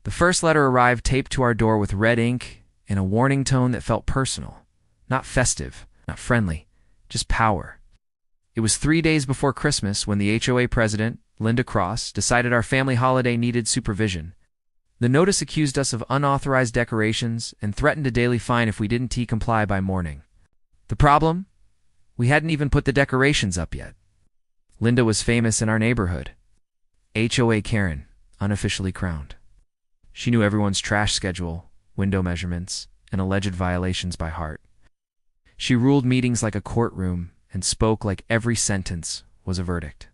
The first letter arrived taped to our door with red ink in a warning tone that felt personal. Not festive, not friendly, just power. It was 3 days before Christmas when the HOA president, Linda Cross, decided our family holiday needed supervision. The notice accused us of unauthorized decorations and threatened a daily fine if we didn't comply by morning. The problem? We hadn't even put the decorations up yet. Linda was famous in our neighborhood. HOA Karen, unofficially crowned. She knew everyone's trash schedule, window measurements, and alleged violations by heart. She ruled meetings like a courtroom and spoke like every sentence was a verdict.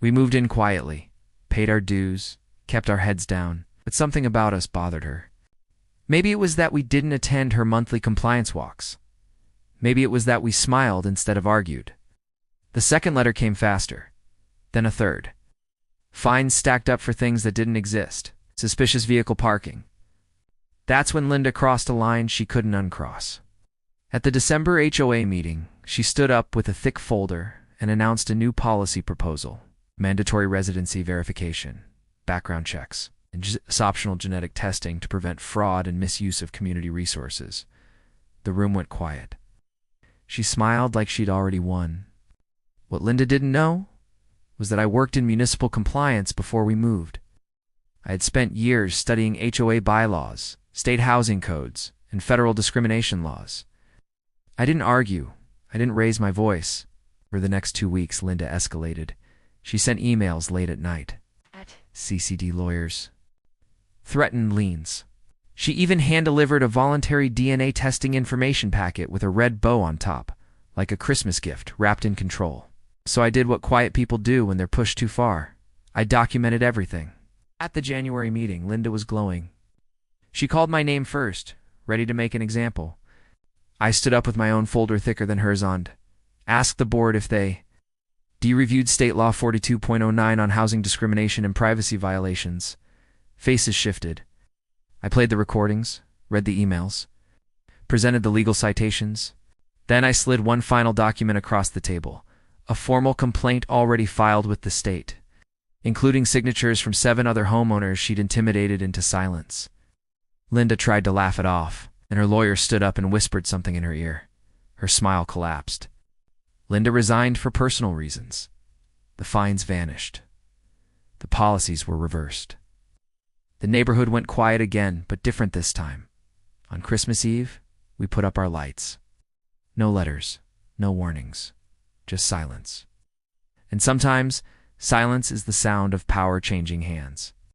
We moved in quietly, paid our dues, kept our heads down, but something about us bothered her. Maybe it was that we didn't attend her monthly compliance walks. Maybe it was that we smiled instead of argued. The second letter came faster, then a third. Fines stacked up for things that didn't exist. Suspicious vehicle parking. That's when Linda crossed a line she couldn't uncross. At the December HOA meeting, she stood up with a thick folder and announced a new policy proposal: mandatory residency verification, background checks, and optional genetic testing to prevent fraud and misuse of community resources. The room went quiet. She smiled like she'd already won. What Linda didn't know was that I worked in municipal compliance before we moved. I had spent years studying HOA bylaws, state housing codes, and federal discrimination laws. I didn't argue. I didn't raise my voice. For the next 2 weeks, Linda escalated. She sent emails late at night. CCD lawyers. Threatened liens. She even hand-delivered a voluntary DNA testing information packet with a red bow on top, like a Christmas gift wrapped in control. So I did what quiet people do when they're pushed too far. I documented everything. At the January meeting, Linda was glowing. She called my name first, ready to make an example. I stood up with my own folder thicker than hers on. Asked the board if they reviewed State Law 42.09 on housing discrimination and privacy violations. Faces shifted. I played the recordings, read the emails, presented the legal citations. Then I slid one final document across the table, a formal complaint already filed with the state, including signatures from 7 other homeowners she'd intimidated into silence. Linda tried to laugh it off, and her lawyer stood up and whispered something in her ear. Her smile collapsed. Linda resigned for personal reasons. The fines vanished. The policies were reversed. The neighborhood went quiet again, but different this time. On Christmas Eve, we put up our lights. No letters, no warnings, just silence. And sometimes, silence is the sound of power changing hands.